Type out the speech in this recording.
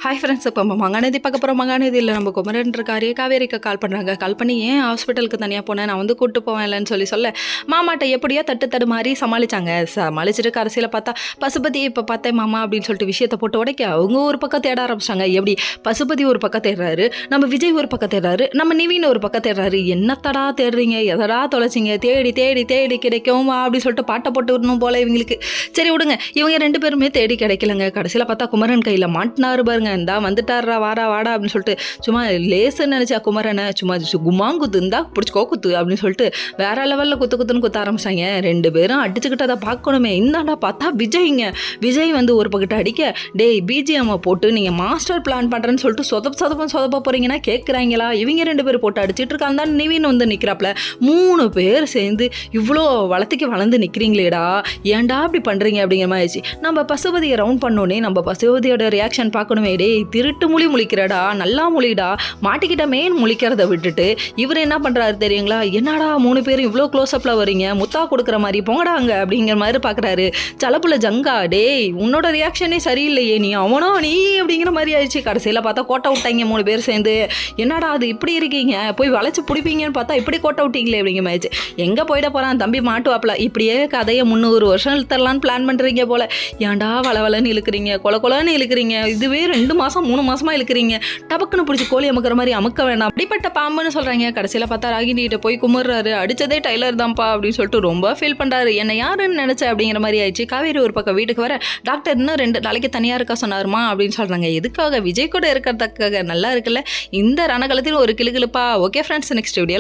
Hi friends, இப்போ மகாநதி பார்க்க போகிறோம். மகாநதியில் நம்ம குமரன்ற காவேரிக்கு கால் பண்ணுறாங்க. கால் பண்ணி ஏன் ஹாஸ்பிட்டலுக்கு தனியாக போனேன், நான் வந்து கூப்பிட்டு போவேன் இல்லைன்னு சொல்ல மாமாட்ட எப்படியோ தட்டு மாதிரி சமாளித்தாங்க. சமாளிச்சுட்டு கடைசியில் பார்த்தா பசுபதி இப்போ பார்த்தேன் மாமா அப்படின்னு சொல்லிட்டு விஷயத்தை போட்டு உடைக்க அவங்க ஒரு பக்கம் தேட ஆரம்பிச்சிட்டாங்க. எப்படி பசுபதி ஒரு பக்கம் தேடுறாரு, நம்ம விஜய் ஒரு பக்கம் தேடுறாரு, நம்ம நிவின் ஒரு பக்கம் தேடுறாரு. என்னத்தடா தேடுறீங்க, எதடா தொலைச்சிங்க, தேடி தேடி தேடி கிடைக்கும் அப்படின்னு சொல்லிட்டு பாட்டை போட்டு விடணும் போல இவங்களுக்கு. சரி விடுங்க, இவங்க ரெண்டு பேருமே தேடி கிடைக்கலங்க. கடைசியில் பார்த்தா குமரன் கையில் மாட்டினாரு பாருங்க. இந்தா வந்துட்டாரா வாடா அப்படின்னு சொல்லிட்டு சும்மா லேசுன்னு நினச்சா குமரனை சும்மா குமாங்குத்து இருந்தா பிடிச்சிக்கோ குத்து அப்படின்னு சொல்லிட்டு வேற லெவலில் குத்துன்னு குத்த ஆரம்பிச்சாங்க. ரெண்டு பேரும் அடிச்சுக்கிட்டதை பார்க்கணுமே. இந்தாண்டா பார்த்தா விஜய் வந்து ஒரு பக்கத்தை அடிக்க, டேய் பிஜிஎம்மை போட்டு நீங்கள் மாஸ்டர் பிளான் பண்ணுறேன்னு சொல்லிட்டு சொதப்ப போகிறீங்கன்னா கேட்குறாங்களா? இவங்க ரெண்டு பேரும் போட்டு அடிச்சிட்டு இருக்காங்க. நிவின் வந்து நிற்கிறாப்புல. 3 பேர் சேர்ந்து இவ்வளோ வளர்ந்து நிற்கிறீங்களேடா, ஏன்டா அப்படி பண்ணுறீங்க அப்படிங்கிற மாதிரி ஆயிடுச்சு. நம்ம பசுபதியை ரவுண்ட் பண்ணோன்னே நம்ம பசுபதியோட ரியாக்ஷன் பார்க்கணுமே. டே திருட்டு மொழி முழிக்கிறடா, நல்லா மொழிடா, மாட்டிக்கிட்ட மெயின் முழிக்கிறத விட்டுட்டு இவர் என்ன பண்ணுறாரு தெரியுங்களா? என்னடா 3 பேரும் இவ்வளோ க்ளோஸ்அப்பில் வரீங்க, முத்தா கொடுக்குற மாதிரி போங்கடாங்க அப்படிங்கிற மாதிரி பார்க்குறாரு. சலப்புல ஜங்கா, டேய் உன்னோட ரியாக்ஷனே சரியில்லையே, நீ அப்படிங்கிற மாதிரி ஆயிடுச்சு. கடைசியில் பார்த்தா கோட்டை விட்டாங்க 3 பேர் சேர்ந்து. என்னடா அது இப்படி இருக்கீங்க, போய் வளைச்சு பிடிப்பீங்கன்னு பார்த்தா இப்படி கோட்டை விட்டீங்களே அப்படிங்கிற மாதிரி. எங்கே போயிட போகிறான் தம்பி மாட்டுவாப்பில். இப்படியே கதையை 300 வருஷம் இழுத்தரலான்னு பிளான் பண்ணுறீங்க போல. ஏன்டா வளவலன்னு இழுக்கிறீங்க, கொலன்னு இழுக்கிறீங்க, இதுவே 2 மாதம் 3 மாதமாக இழுக்கிறீங்க, டபக்குன்னு பிடிச்சி கோழி அமுக்கிற மாதிரி அமுக்க வேண்டாம், அப்படிப்பட்ட பாம்புன்னு சொல்கிறாங்க. கடைசியில் பார்த்தா ராகினிகிட்ட போய் கும்பிட்றாரு. அடித்ததே டைலர் தான்ப்பா அப்படின்னு சொல்லிட்டு ரொம்ப ஃபீல் பண்ணுறாரு. என்னை யாருன்னு நினச்சேன் அப்படிங்கிற மாதிரி ஆயிடுச்சு. காவேரி ஒரு பக்கம் வீட்டுக்கு வர, டாக்டர் இன்னும் 2 நாளைக்கு தனியாக இருக்கா சொன்னாருமா அப்படின்னு சொல்கிறாங்க. எதுக்காக? விஜய் கூட இருக்கிறதுக்காக. நல்லா இருக்குல்ல இந்த ரணகலத்தில் ஒரு கிளுகிழுப்பா. ஓகே ஃப்ரெண்ட்ஸ், நெக்ஸ்ட் வீடியோவில்